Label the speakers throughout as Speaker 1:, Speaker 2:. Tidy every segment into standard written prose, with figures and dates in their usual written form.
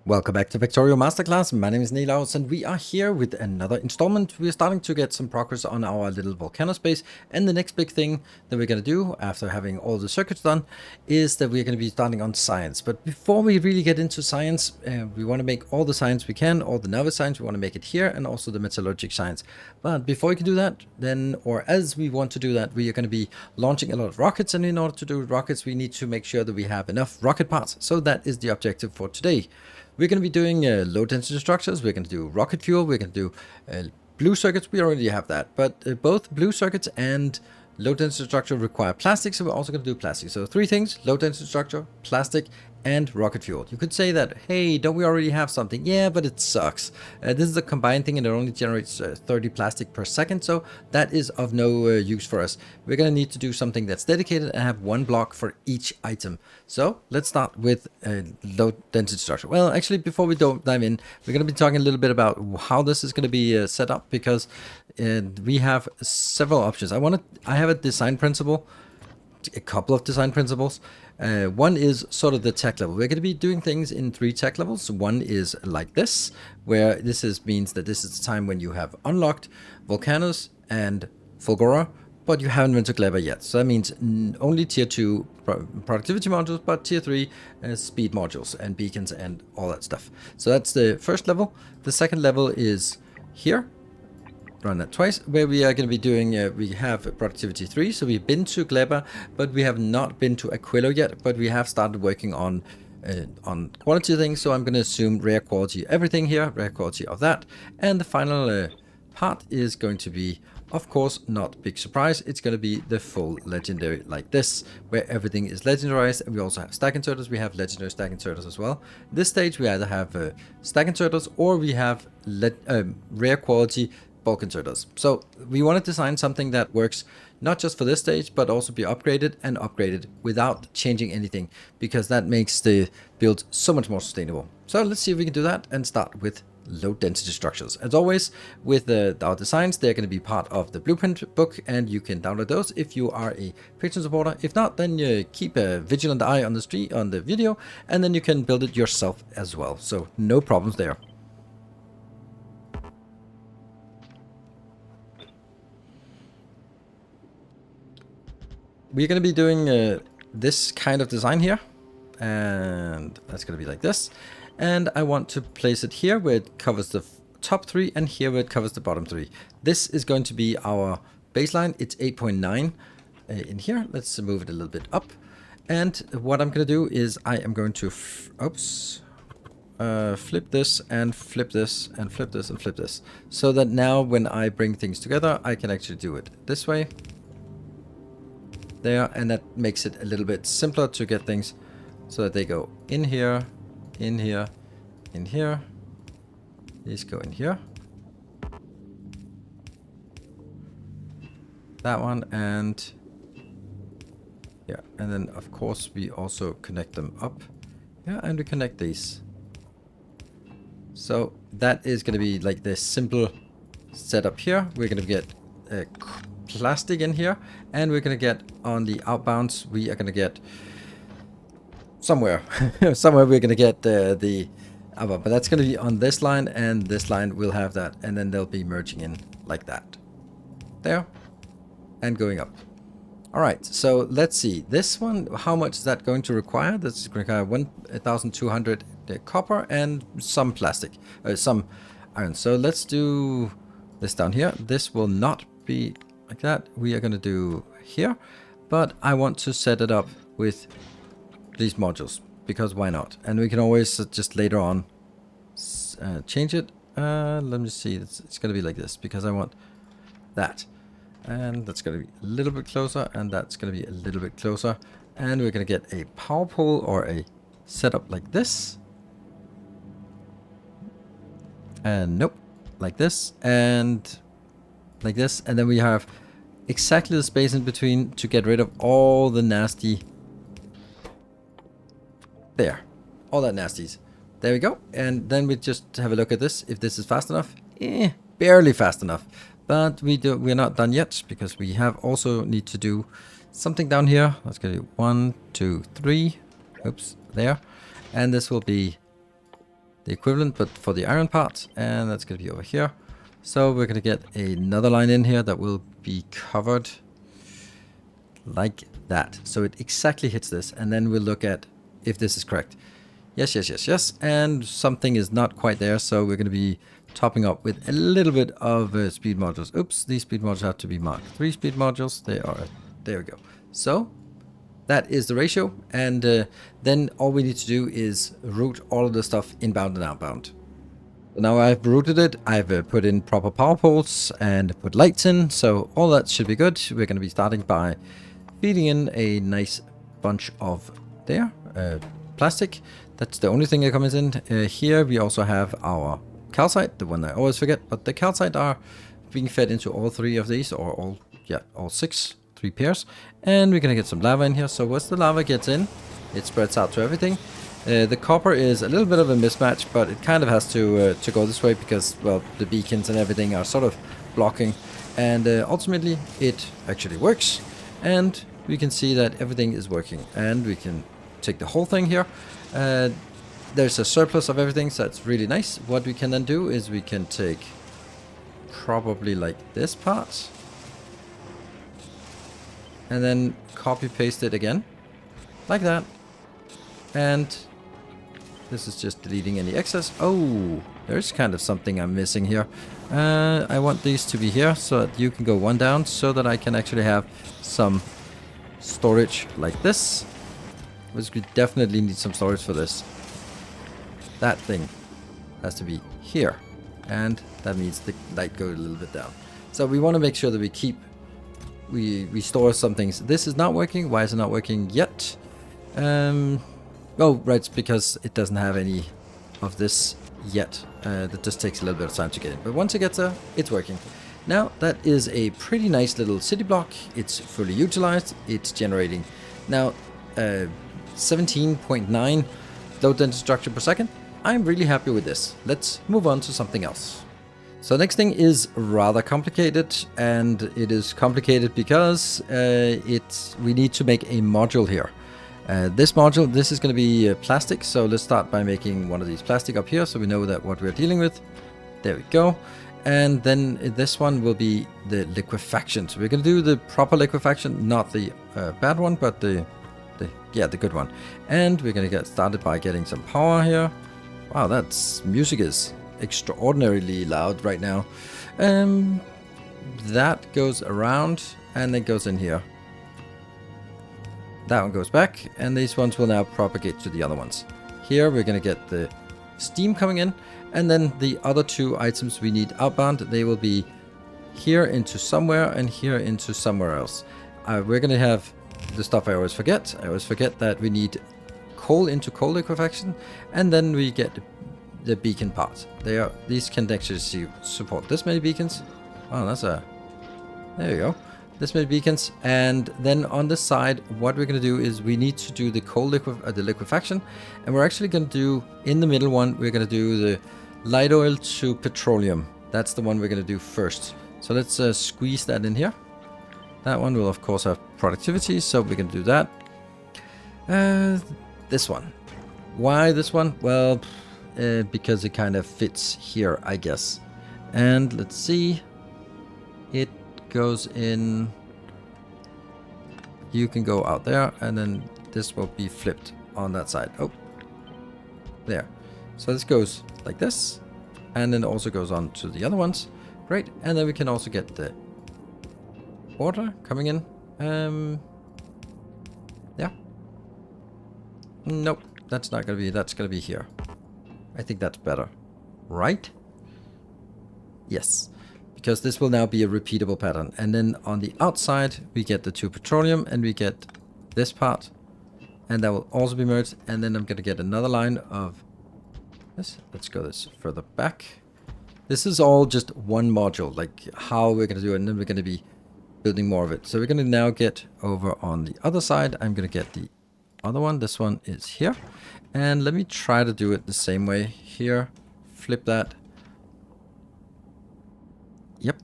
Speaker 1: Welcome back to Factorio Masterclass. My name is Nilaus and we are here with another installment. We're starting to get some progress on our little volcano space, and the next big thing that we're going to do after having all the circuits done is that we're going to be starting on science. But before we really get into science, we want to make all the science we can, all the novice science, we want to make it here, and also the metallurgic science. But before we can do that, or as we want to do that, we are going to be launching a lot of rockets, and in order to do rockets, we need to make sure that we have enough rocket parts. So that is the objective for today. We're going to be doing low density structures, we're going to do rocket fuel, we're going to do blue circuits. We already have that, but both blue circuits and low density structure require plastic, so we're also going to do plastic. So three things: low density structure, plastic, and rocket fuel. You could say that, hey, don't we already have something? Yeah, but it sucks. This is a combined thing and it only generates 30 plastic per second, so that is of no use for us. We're going to need to do something that's dedicated and have one block for each item. So let's start with low density structure. Well, actually, before we dive in, we're going to be talking a little bit about how this is going to be set up, because we have several options. I have a design principle, a couple of design principles. One is sort of the tech level. We're going to be doing things in 3 tech levels. One is like this, where means that this is the time when you have unlocked volcanoes and Fulgora, but you haven't been to Gleba yet. So that means only tier 2 productivity modules, but tier 3 speed modules and beacons and all that stuff. So that's the first level. The second level is here. Run that twice, where we are going to be doing, we have productivity 3, so we've been to Gleba, but we have not been to Aquilo yet, but we have started working on quality things, so I'm going to assume rare quality everything here, rare quality of that, and the final part is going to be, of course, not big surprise, it's going to be the full legendary like this, where everything is legendarized, and we also have stack inserters. We have legendary stack inserters as well. This stage we either have stack inserters or we have rare quality bulk inserters. So we want to design something that works not just for this stage, but also be upgraded without changing anything, because that makes the build so much more sustainable. So let's see if we can do that and start with low density structures. As always, with our designs, they're going to be part of the blueprint book, and you can download those if you are a patron supporter. If not, then you keep a vigilant eye on the video, and then you can build it yourself as well. So no problems there. We're going to be doing this kind of design here, and that's going to be like this. And I want to place it here where it covers the top 3, and here where it covers the bottom 3. This is going to be our baseline. It's 8.9 in here. Let's move it a little bit up. And what I'm going to do is I am going to flip this and flip this and flip this and flip this, so that now when I bring things together, I can actually do it this way. There, and that makes it a little bit simpler to get things so that they go in here, in here, in here. These go in here. That one, and yeah, and then of course we also connect them up. Yeah, and we connect these. So that is going to be like this simple setup here. We're going to get a plastic in here, and we're going to get on the outbounds, we are going to get somewhere we're going to get the outbound, but that's going to be on this line, and this line will have that, and then they'll be merging in like that there and going up. All right, so let's see this one. How much is that going to require? That's going to require 1,200 copper and some plastic, some iron. So let's do this down here. This will not be like that. We are going to do here, but I want to set it up with these modules, because why not? And we can always just later on change it. Let me see. It's going to be like this, because I want that, and that's going to be a little bit closer, and that's going to be a little bit closer, and we're going to get a power pole or a setup like this, and nope, like this, and like this, and then we have exactly the space in between to get rid of all the nasty there, all that nasties. There we go. And then we just have a look at this, if this is fast enough. Barely fast enough, but we're not done yet, because we have also need to do something down here. Let's go do 1, 2, 3. Oops, there. And this will be the equivalent, but for the iron part, and that's going to be over here. So we're going to get another line in here that will be covered like that. So it exactly hits this, and then we'll look at if this is correct. Yes, yes, yes, yes. And something is not quite there, so we're going to be topping up with a little bit of speed modules. Oops, these speed modules have to be marked. 3 speed modules, they are, there we go. So that is the ratio, and then all we need to do is route all of the stuff inbound and outbound. Now I've routed it, I've put in proper power poles and put lights in, so all that should be good. We're going to be starting by feeding in a nice bunch of plastic. That's the only thing that comes in. Here we also have our calcite, the one I always forget, but the calcite are being fed into all 3 of these, or all 6, 3 pairs. And we're gonna get some lava in here. So once the lava gets in, it spreads out to everything. The copper is a little bit of a mismatch, but it kind of has to go this way because, well, the beacons and everything are sort of blocking. And ultimately, it actually works. And we can see that everything is working. And we can take the whole thing here. There's a surplus of everything, so that's really nice. What we can then do is we can take probably like this part and then copy paste it again like that, and this is just deleting any excess. Oh, there's kind of something I'm missing here. I want these to be here so that you can go 1 down, so that I can actually have some storage like this. Because we definitely need some storage for this. That thing has to be here, and that means the light goes a little bit down. So we want to make sure that we store some things. This is not working. Why is it not working yet? Oh, right, it's because it doesn't have any of this yet. That just takes a little bit of time to get in. But once it gets there, it's working. Now, that is a pretty nice little city block. It's fully utilized. It's generating now 17.9 low density structure per second. I'm really happy with this. Let's move on to something else. So next thing is rather complicated, and it is complicated because we need to make a module here. This module, this is going to be plastic, so let's start by making one of these plastic up here so we know that what we're dealing with. There we go. And then this one will be the liquefaction. So we're going to do the proper liquefaction, not the bad one, but the good one. And we're going to get started by getting some power here. Wow, that's music is extraordinarily loud right now. That goes around and then goes in here. That one goes back, and these ones will now propagate to the other ones. Here we're going to get the steam coming in, and then the other 2 items we need outbound, they will be here into somewhere and here into somewhere else. We're going to have the stuff I always forget. I always forget that we need coal into coal liquefaction, and then we get the beacon part. These can actually support this many beacons. Oh, there you go. This many beacons, and then on the side, what we're going to do is we need to do the coal the liquefaction, and we're actually going to do in the middle one. We're going to do the light oil to petroleum. That's the one we're going to do first. So let's squeeze that in here. That one will of course have productivity, so we're going to do that. This one. Why this one? Well, because it kind of fits here, I guess. And let's see. It goes in. You can go out there, and then this will be flipped on that side. Oh, there. So this goes like this, and then also goes on to the other ones. Great. And then we can also get the water coming in. Yeah. Nope, that's not gonna be. That's gonna be here. I think that's better, right? Yes. Because this will now be a repeatable pattern. And then on the outside, we get the 2 petroleum, and we get this part. And that will also be merged. And then I'm going to get another line of this. Let's go this further back. This is all just one module, like how we're going to do it. And then we're going to be building more of it. So we're going to now get over on the other side. I'm going to get the other one. This one is here. And let me try to do it the same way here. Flip that. Yep.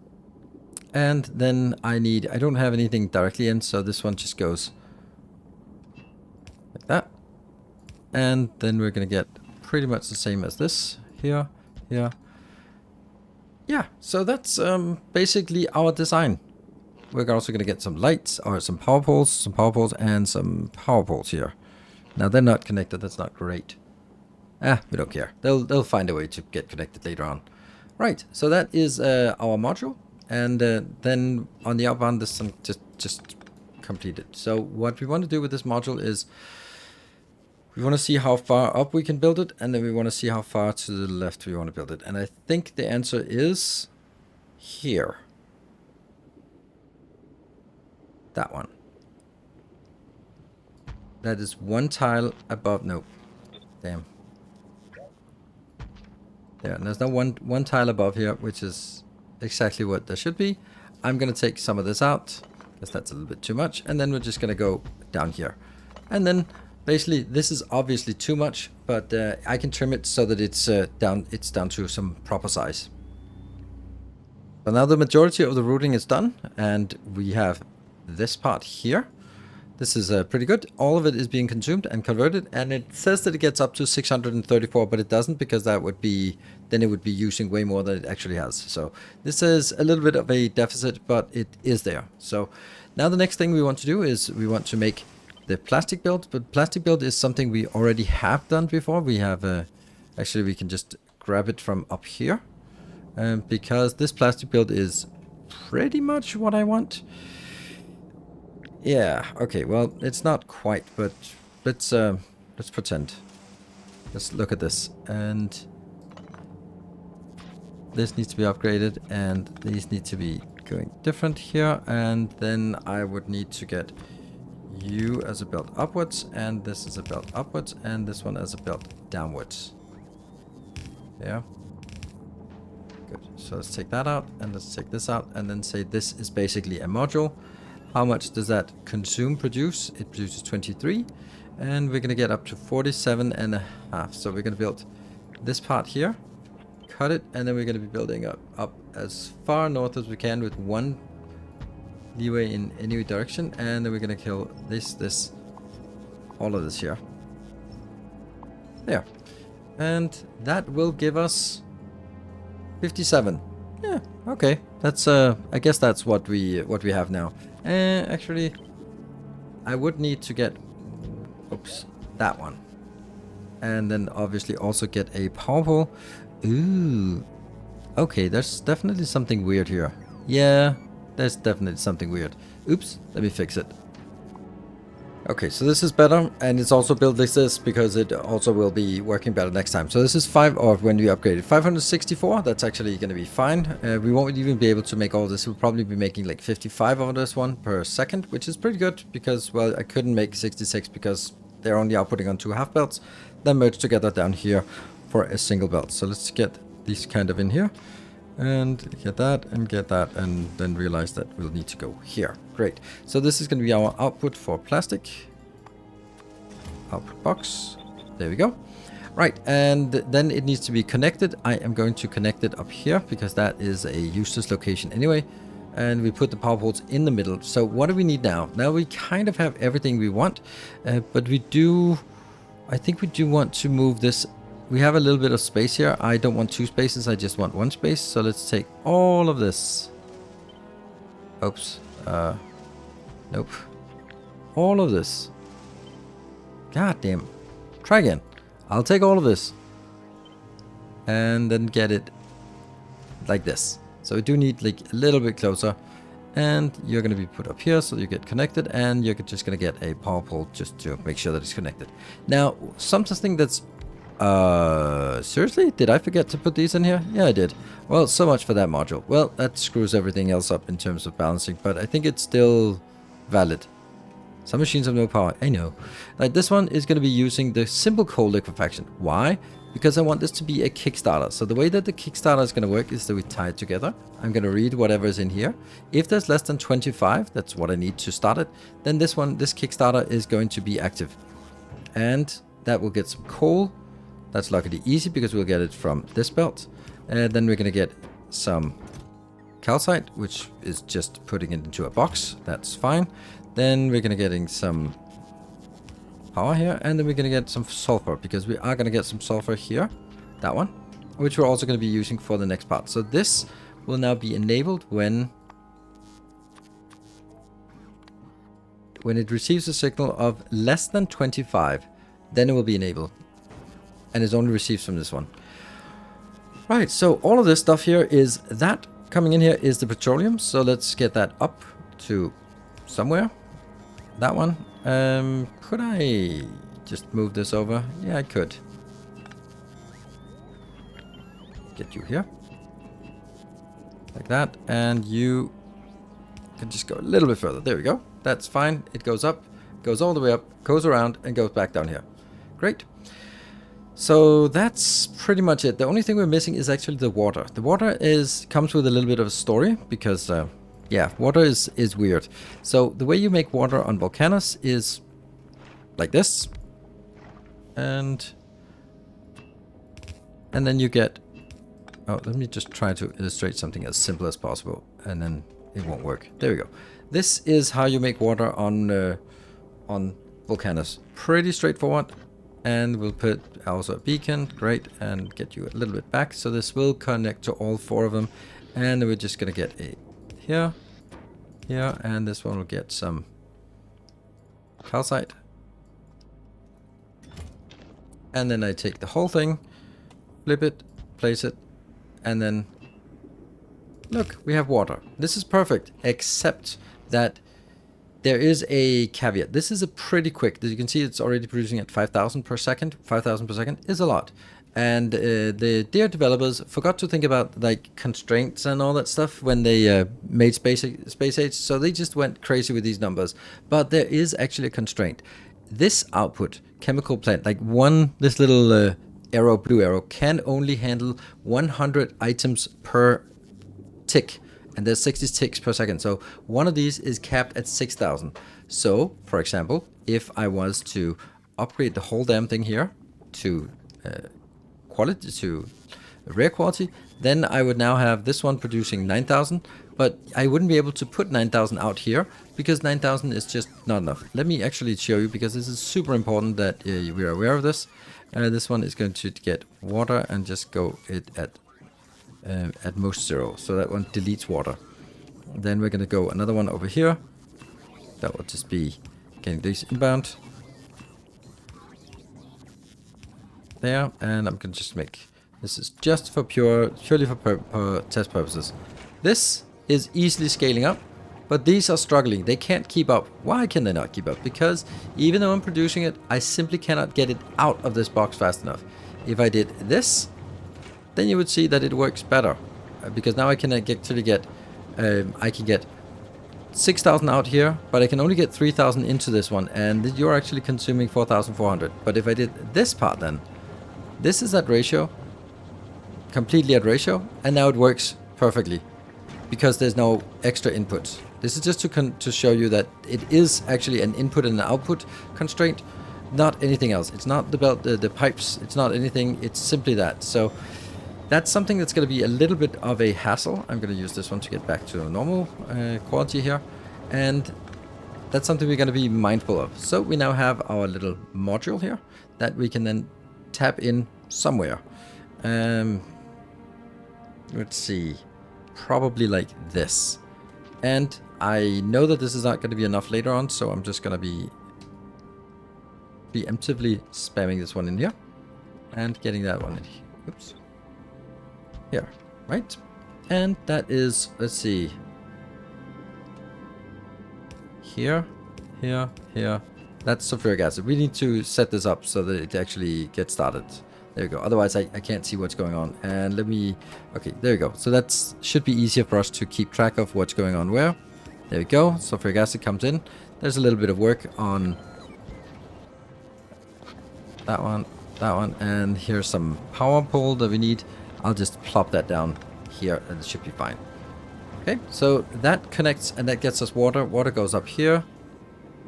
Speaker 1: And then I don't have anything directly in, so this one just goes like that. And then we're going to get pretty much the same as this. Here, here. Yeah, so that's basically our design. We're also going to get some lights, or some power poles, and some power poles here. Now they're not connected, that's not great. We don't care. They'll find a way to get connected later on. Right, so that is our module. And then on the outbound, this one just completed. So what we want to do with this module is we want to see how far up we can build it, and then we want to see how far to the left we want to build it. And I think the answer is here. That one. That is one tile above. Nope. Damn. There, and there's now one tile above here, which is exactly what there should be. I'm going to take some of this out, because that's a little bit too much. And then we're just going to go down here. And then, basically, this is obviously too much, but I can trim it so that it's down to some proper size. So now the majority of the routing is done, and we have this part here. This is pretty good. All of it is being consumed and converted, and it says that it gets up to 634, but it doesn't, because that would be, then it would be using way more than it actually has. So this is a little bit of a deficit, but it is there. So now the next thing we want to do is we want to make the plastic build, but plastic build is something we already have done before. We have actually we can just grab it from up here, because this plastic build is pretty much what I want. Yeah, okay, well, it's not quite, but let's pretend. Let's look at this, and this needs to be upgraded, and these need to be going different here, and then I would need to get you as a belt upwards, and this is a belt upwards, and this one as a belt downwards. Yeah. Good, so let's take that out, and let's take this out, and then say this is basically a module. How much does that produce? It produces 23, and we're going to get up to 47.5. So we're going to build this part here, cut it, and then we're going to be building up as far north as we can with one leeway in any direction, and then we're going to kill all of this here. There. And that will give us 57. Yeah, okay. That's I guess that's what we have now. Actually, I would need to get, oops, that one. And then obviously also get a power pole. Ooh. Okay, there's definitely something weird here. Yeah, there's definitely something weird. Oops, let me fix it. Okay, so this is better, and it's also built like this because it also will be working better next time. So this is 5, or when we upgrade it, 564, that's actually going to be fine. We won't even be able to make all this. We'll probably be making like 55 of this one per second, which is pretty good because, well, I couldn't make 66 because they're only outputting on 2 half belts. Then merge together down here for a single belt. So let's get these kind of in here. And get that, and then realize that we'll need to go here. Great. So this is going to be our output for plastic. Output box. There we go. Right, and then it needs to be connected. I am going to connect it up here because that is a useless location anyway. And we put the power poles in the middle. So what do we need now? Now we kind of have everything we want, but I think we do want to move this. We have a little bit of space here. I don't want 2 spaces, I just want 1 space. So let's take all of this. Oops. Nope. All of this. God damn. Try again. I'll take all of this. And then get it like this. So we do need like a little bit closer. And you're going to be put up here so you get connected. And you're just going to get a power pole just to make sure that it's connected. Now, something that's seriously? Did I forget to put these in here? Yeah, I did. Well, so much for that module. Well, that screws everything else up in terms of balancing, but I think it's still valid. Some machines have no power. I know. Like this one is going to be using the simple coal liquefaction. Why? Because I want this to be a Kickstarter. So the way that the Kickstarter is going to work is that we tie it together. I'm going to read whatever is in here. If there's less than 25, that's what I need to start it, then this Kickstarter is going to be active. And that will get some coal. That's luckily easy because we'll get it from this belt. And then we're going to get some calcite, which is just putting it into a box. That's fine. Then we're going to getting some power here, and then we're going to get some sulfur, because we are going to get some sulfur here, that one, which we're also going to be using for the next part. So this will now be enabled when it receives a signal of less than 25, then it will be enabled, and it only receives from this one. Right, so all of this stuff here is that coming in here is the petroleum, so let's get that up to somewhere. That one. Could I just move this over? Yeah, I could. Get you here. Like that. And you can just go a little bit further. There we go. That's fine. It goes up, goes all the way up, goes around, and goes back down here. Great. So that's pretty much it. The only thing we're missing is actually the water. The water comes with a little bit of a story, because yeah, water is weird. So the way you make water on Volcanus is like this. And then you get... Oh, let me just try to illustrate something as simple as possible, and then it won't work. There we go. This is how you make water on Volcanus. Pretty straightforward. And we'll put also a beacon, great, and get you a little bit back. So this will connect to all 4 of them. And then we're just going to get a here, here, and this one will get some calcite. And then I take the whole thing, flip it, place it, and then look, we have water. This is perfect, except that there is a caveat. This is a pretty quick. As you can see, it's already producing at 5,000 per second. 5,000 per second is a lot. And the dear developers forgot to think about like constraints and all that stuff when they made Space Age. So they just went crazy with these numbers. But there is actually a constraint. This output, chemical plant, like this little arrow, blue arrow, can only handle 100 items per tick. And there's 60 ticks per second. So one of these is capped at 6,000. So, for example, if I was to upgrade the whole damn thing here to quality, to rare quality, then I would now have this one producing 9,000. But I wouldn't be able to put 9,000 out here because 9,000 is just not enough. Let me actually show you, because this is super important that we are aware of this. This one is going to get water and just go it at most 0, so that one deletes water. Then we're going to go another one over here. That will just be getting these inbound. There, and I'm going to just make this is just for purely for test purposes. This is easily scaling up, but these are struggling. They can't keep up. Why can they not keep up? Because even though I'm producing it, I simply cannot get it out of this box fast enough. If I did this, then you would see that it works better, because now I can actually get I can get 6,000 out here, but I can only get 3,000 into this one, and you're actually consuming 4,400. But if I did this part, then this is at ratio, completely at ratio, and now it works perfectly because there's no extra inputs. This is just to show you that it is actually an input and an output constraint, not anything else. It's not the belt, the pipes. It's not anything. It's simply that. So that's something that's going to be a little bit of a hassle. I'm going to use this one to get back to normal quality here. And that's something we're going to be mindful of. So we now have our little module here that we can then tap in somewhere. Let's see. Probably like this. And I know that this is not going to be enough later on, so I'm just going to be preemptively spamming this one in here. And getting that one in here. Oops. Here, right? And that is, let's see, here, here, here. That's sulfuric acid. We need to set this up so that it actually gets started. There we go. Otherwise, I can't see what's going on. And let me, okay, there we go. So that should be easier for us to keep track of what's going on where. There we go. Sulfuric acid comes in. There's a little bit of work on that one, and here's some power pole that we need. I'll just plop that down here and it should be fine. Okay, so that connects and that gets us water. Water goes up here,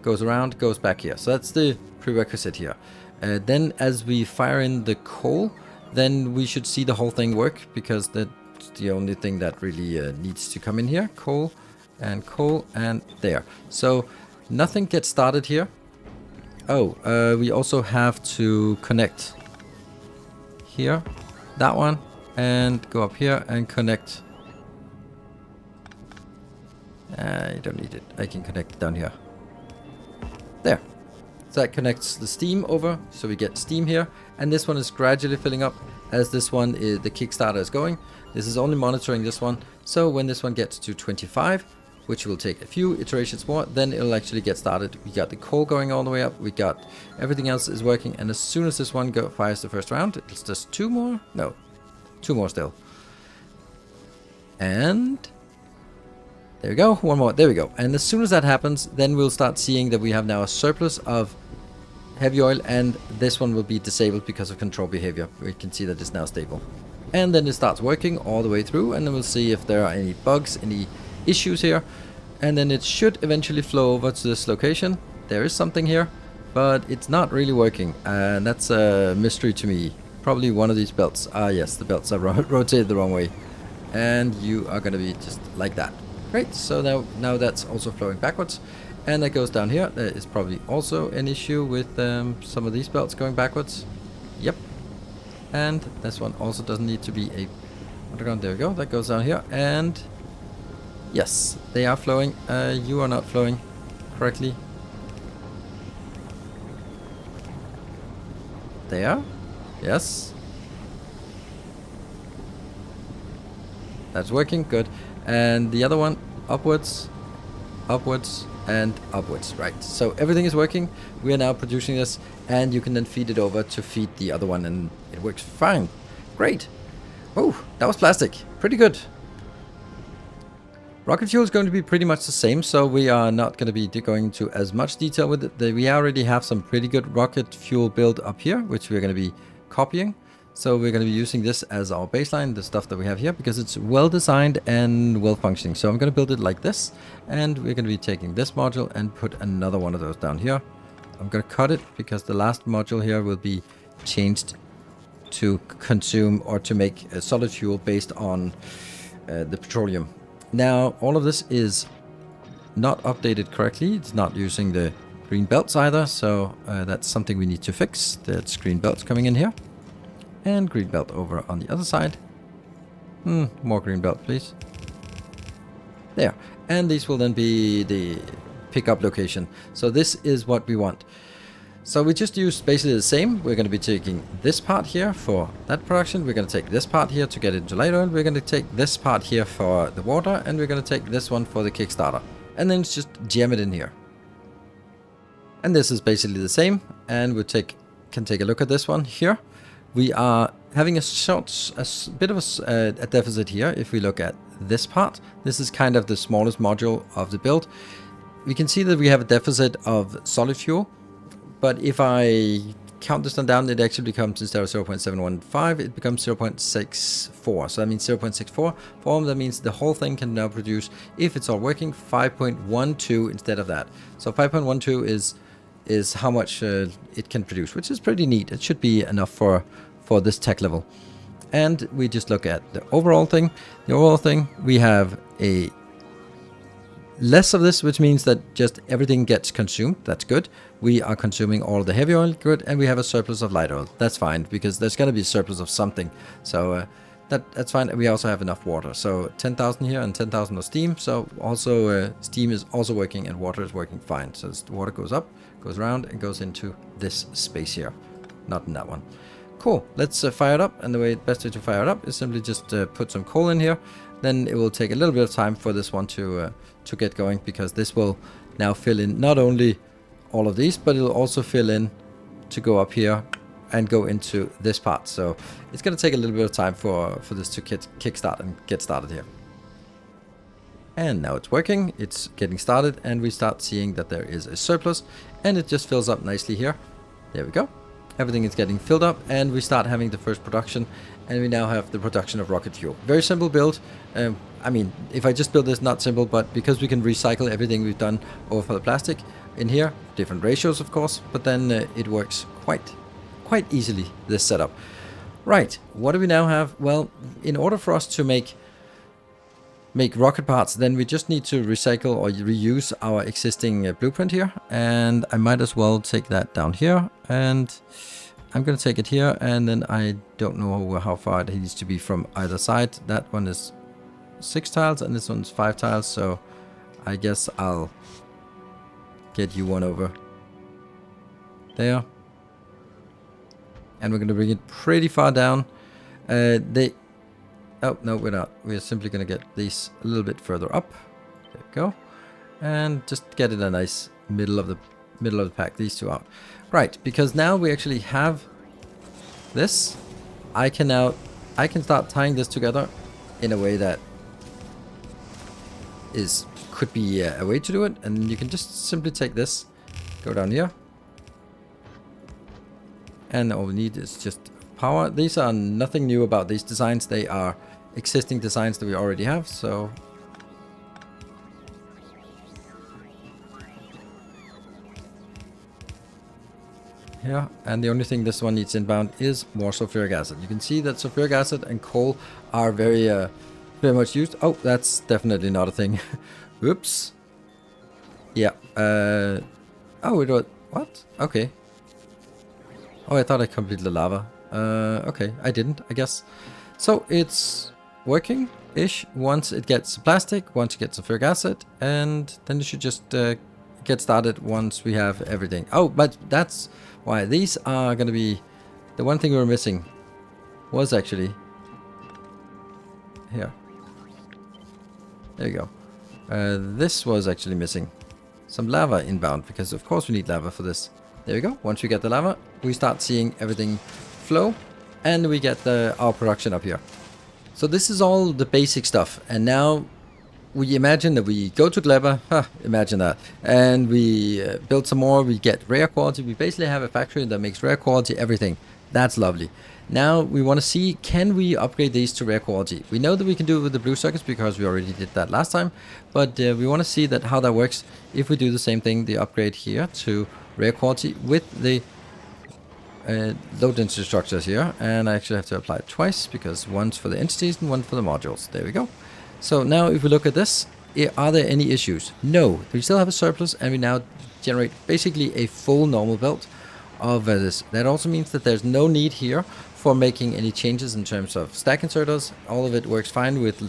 Speaker 1: goes around, goes back here. So that's the prerequisite here. Then as we fire in the coal, then we should see the whole thing work, because that's the only thing that really needs to come in here. Coal and there. So nothing gets started here Oh, we also have to connect here, that one, and go up here and connect. I don't need it. I can connect it down here. There. So that connects the steam over, so we get steam here. And this one is gradually filling up as this one is, the Kickstarter is going. This is only monitoring this one. So when this one gets to 25, which will take a few iterations more, then it'll actually get started. We got the coal going all the way up. We got everything else is working. And as soon as this one fires the first round, it's just 2 more. No, 2 more still. And there we go. 1 more. There we go. And as soon as that happens, then we'll start seeing that we have now a surplus of heavy oil, and this one will be disabled because of control behavior. We can see that it's now stable. And then it starts working all the way through, and then we'll see if there are any bugs, any issues here. And then it should eventually flow over to this location. There is something here, but it's not really working. And that's a mystery to me. Probably one of these belts. Ah, yes, the belts are rotated the wrong way. And you are going to be just like that. Great, so now that's also flowing backwards. And that goes down here. There is probably also an issue with some of these belts going backwards. Yep. And this one also doesn't need to be a underground. There we go. That goes down here. And yes, they are flowing. You are not flowing correctly. They are? Yes. That's working. Good. And the other one, upwards, upwards, and upwards. Right. So everything is working. We are now producing this, and you can then feed it over to feed the other one, and it works fine. Great. Oh, that was plastic. Pretty good. Rocket fuel is going to be pretty much the same, so we are not going to be going into as much detail with it. We already have some pretty good rocket fuel build up here, which we're going to be copying. So we're going to be using this as our baseline, the stuff that we have here, because it's well designed and well functioning. So I'm going to build it like this, and we're going to be taking this module and put another one of those down here. I'm going to cut it because the last module here will be changed to consume or to make a solid fuel based on the petroleum. Now, all of this is not updated correctly. It's not using the green belts either, so that's something we need to fix. That's green belts coming in here. And green belt over on the other side. More green belt, please. There. And these will then be the pickup location. So this is what we want. So we just use basically the same. We're going to be taking this part here for that production. We're going to take this part here to get it into light oil. We're going to take this part here for the water. And we're going to take this one for the Kickstarter. And then just jam it in here. And this is basically the same. And we can take a look at this one here. We are having a bit of a deficit here. If we look at this part, this is kind of the smallest module of the build. We can see that we have a deficit of solid fuel, but if I count this one down, it actually becomes, instead of 0.715, it becomes 0.64. So that means 0.64 form. That means the whole thing can now produce, if it's all working, 5.12 instead of that. So 5.12 is how much it can produce, which is pretty neat. It should be enough for this tech level. And we just look at the overall thing. The overall thing, we have a less of this, which means that just everything gets consumed. That's good. We are consuming all of the heavy oil, good, and we have a surplus of light oil. That's fine, because there's going to be a surplus of something. So that's fine. We also have enough water. So 10,000 here and 10,000 of steam. So also steam is also working and water is working fine. So the water goes up, goes around, and goes into this space here, not in that one. Cool. Let's fire it up. And the best way to fire it up is simply just put some coal in here. Then it will take a little bit of time for this one to get going, because this will now fill in not only all of these, but it'll also fill in to go up here and go into this part. So it's going to take a little bit of time for this to kickstart and get started here. And now it's working, it's getting started, and we start seeing that there is a surplus, and it just fills up nicely here. There we go. Everything is getting filled up, and we start having the first production, and we now have the production of rocket fuel. Very simple build. I mean, if I just build this, not simple, but because we can recycle everything we've done over for the plastic in here, different ratios of course, but then it works quite easily, this setup. Right, what do we now have? Well, in order for us to make make rocket parts, then we just need to recycle or reuse our existing blueprint here. And I might as well take that down here, and I'm going to take it here, and then I don't know how far it needs to be from either side. That one is 6 tiles and this one's 5 tiles, so I guess I'll get you one over there. And we're going to bring it pretty far down. Oh, no, we're not. We're simply going to get these a little bit further up. There we go. And just get it a nice middle of the pack, these two out. Right, because now we actually have this. I can start tying this together in a way that could be a way to do it. And you can just simply take this, go down here. And all we need is just power. These are nothing new about these designs. They are existing designs that we already have, so yeah. And the only thing this one needs inbound is more sulfuric acid. You can see that sulfuric acid and coal are very much used. Oh, that's definitely not a thing. Oops. Yeah. Oh, it was what? Okay. Oh, I thought I completed the lava. Okay, I didn't, I guess. So it's working-ish once it gets plastic, once it gets sulfuric acid, and then you should just get started once we have everything. Oh, but that's why these are going to be... The one thing we were missing was actually... Here. There you go. This was actually missing some lava inbound, because of course we need lava for this. There we go. Once we get the lava, we start seeing everything flow, and we get our production up here. So this is all the basic stuff, and now we imagine that we go to Gleba, imagine that, and we build some more, we get rare quality. We basically have a factory that makes rare quality everything. That's lovely. Now we want to see, can we upgrade these to rare quality? We know that we can do it with the blue circuits because we already did that last time, but we want to see that how that works if we do the same thing, the upgrade here to rare quality with the low density structures here. And I actually have to apply it twice because one's for the entities and one for the modules. There we go. So now if we look at this, are there any issues? No, we still have a surplus, and we now generate basically a full normal belt of this. That also means that there's no need here for making any changes in terms of stack inserters. All of it works fine with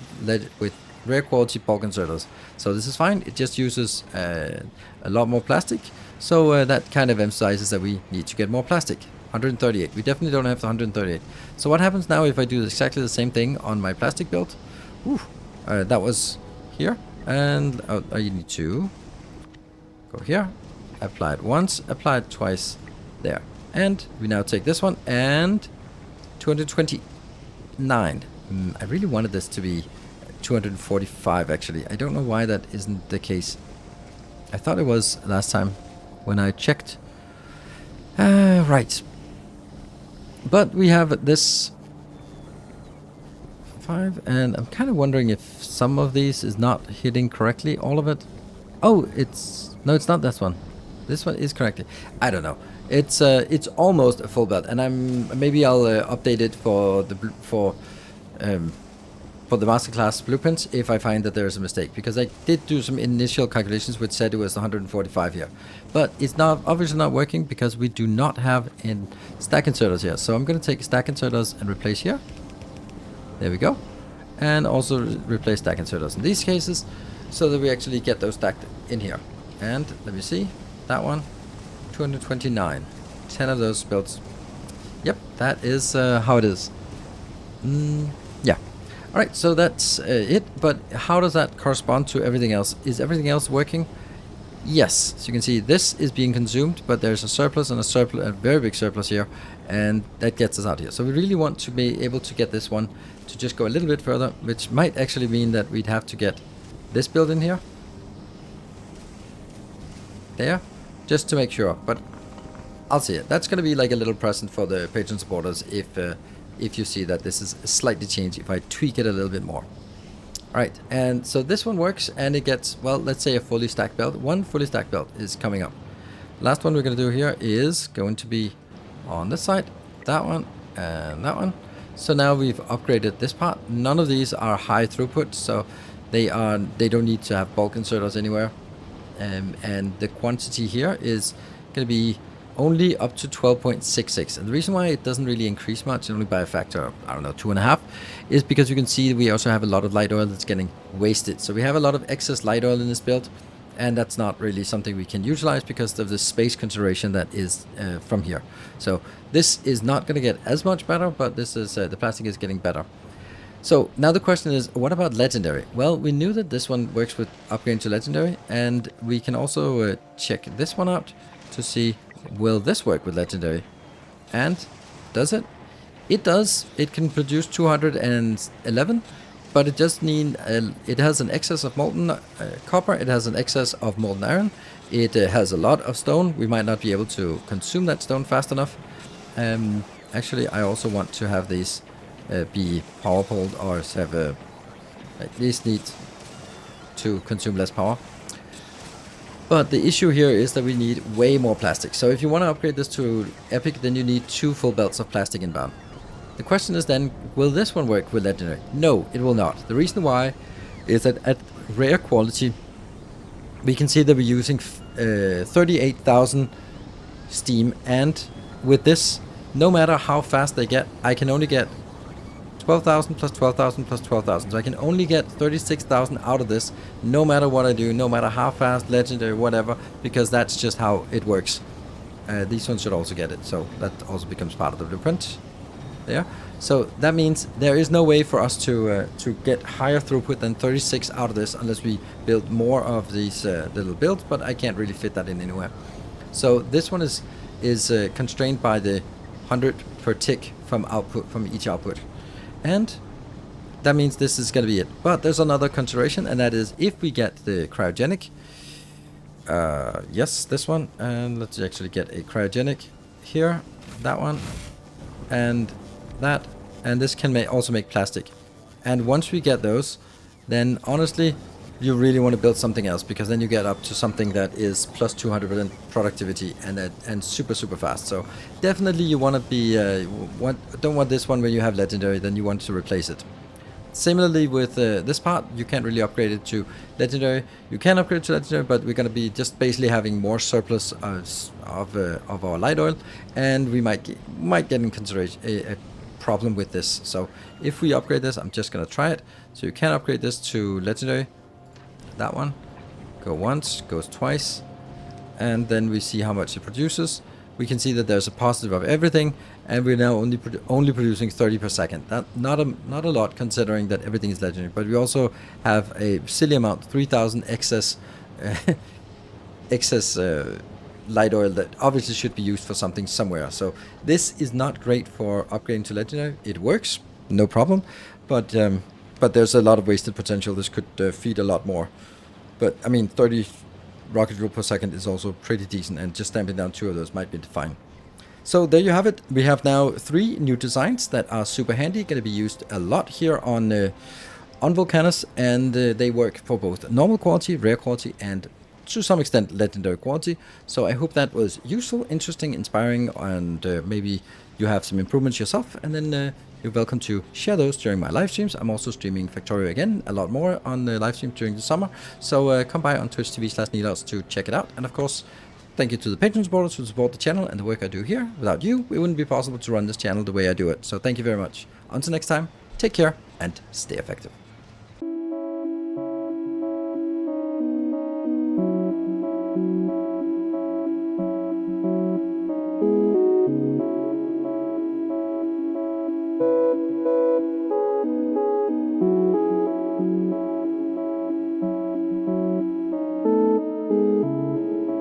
Speaker 1: rare quality bulk inserters. So this is fine. It just uses a lot more plastic. So that kind of emphasizes that we need to get more plastic. 138. We definitely don't have the 138. So what happens now if I do exactly the same thing on my plastic build? That was here. And you need to go here. Apply it once. Apply it twice there. And we now take this one and 229. I really wanted this to be 245 actually. I don't know why that isn't the case. I thought it was last time when I checked. Right. But we have this 5, and I'm kind of wondering if some of these is not hitting correctly, all of it. Oh, no, it's not this one. This one is correctly. I don't know. It's almost a full belt, and maybe I'll update it for the masterclass blueprints if I find that there is a mistake, because I did do some initial calculations which said it was 145 here, but it's not obviously not working because we do not have in stack inserters here. So I'm going to take stack inserters and replace here. There we go, and also replace stack inserters in these cases, so that we actually get those stacked in here. And let me see, that one, 229, 10 of those belts. Yep, that is how it is. Yeah. Alright, so that's it, but how does that correspond to everything else? Is everything else working? Yes, so you can see this is being consumed, but there's a surplus and a very big surplus here, and that gets us out here. So we really want to be able to get this one to just go a little bit further, which might actually mean that we'd have to get this built in here. There, just to make sure, but I'll see it. That's going to be like a little present for the patron supporters if you see that this is slightly changed, if I tweak it a little bit more. Alright, and so this one works, and it gets, well, let's say a fully stacked belt. One fully stacked belt is coming up. Last one we're going to do here is going to be on this side, that one, and that one. So now we've upgraded this part. None of these are high throughput, so They don't need to have bulk inserters anywhere, and the quantity here is going to be only up to 12.66. And the reason why it doesn't really increase much, only by a factor of, I don't know, 2.5, is because you can see we also have a lot of light oil that's getting wasted. So we have a lot of excess light oil in this build, and that's not really something we can utilize because of the space consideration that is from here. So this is not going to get as much better, but this is the plastic is getting better. So now the question is, what about legendary? Well, we knew that this one works with upgrading to legendary, and we can also check this one out to see, will this work with legendary? And does it? It does. It can produce 211, but it just need it has an excess of molten copper. It has an excess of molten iron. It has a lot of stone. We might not be able to consume that stone fast enough. Actually, I also want to have these be power pulled, or have at least need to consume less power. But the issue here is that we need way more plastic. So if you want to upgrade this to epic, then you need 2 full belts of plastic inbound. The question is then, will this one work with legendary? No, it will not. The reason why is that at rare quality, we can see that we're using 38,000 steam, and with this, no matter how fast they get, I can only get 12,000 plus 12,000 plus 12,000. So I can only get 36,000 out of this, no matter what I do, no matter how fast, legendary, whatever, because that's just how it works. These ones should also get it, so that also becomes part of the blueprint there. So that means there is no way for us to get higher throughput than 36 out of this unless we build more of these little builds, but I can't really fit that in anywhere. So this one is constrained by the 100 per tick from output, from each output. And that means this is going to be it. But there's another consideration, and that is if we get the cryogenic, yes, this one, and let's actually get a cryogenic here, that one, and that, and this can also make plastic. And once we get those, then honestly, you really want to build something else, because then you get up to something that is plus 200% productivity and super fast. So definitely you want to be don't want this one when you have legendary, then you want to replace it. Similarly with this part, you can't really upgrade it to legendary. You can upgrade it to legendary, but we're going to be just basically having more surplus of our light oil, and we might get in consideration a problem with this. So if we upgrade this, I'm just going to try it. So you can upgrade this to legendary. That one, go once, goes twice, and then we see how much it produces. We can see that there's a positive of everything, and we're now only producing 30 per second. That not a lot considering that everything is legendary, but we also have a silly amount, 3,000 excess light oil that obviously should be used for something somewhere. So this is not great for upgrading to legendary. It works, no problem, but there's a lot of wasted potential. This could feed a lot more. But I mean, 30 rocket fuel per second is also pretty decent, and just stamping down 2 of those might be fine. So there you have it. We have now 3 new designs that are super handy, going to be used a lot here on Volcanus, and they work for both normal quality, rare quality, and to some extent legendary quality. So I hope that was useful, interesting, inspiring, and maybe you have some improvements yourself, and then you're welcome to share those during my live streams. I'm also streaming Factorio again, a lot more on the live stream during the summer. So come by on Twitch TV/Nilaus to check it out. And of course, thank you to the patron supporters who support the channel and the work I do here. Without you, it wouldn't be possible to run this channel the way I do it. So thank you very much. Until next time, take care and stay effective.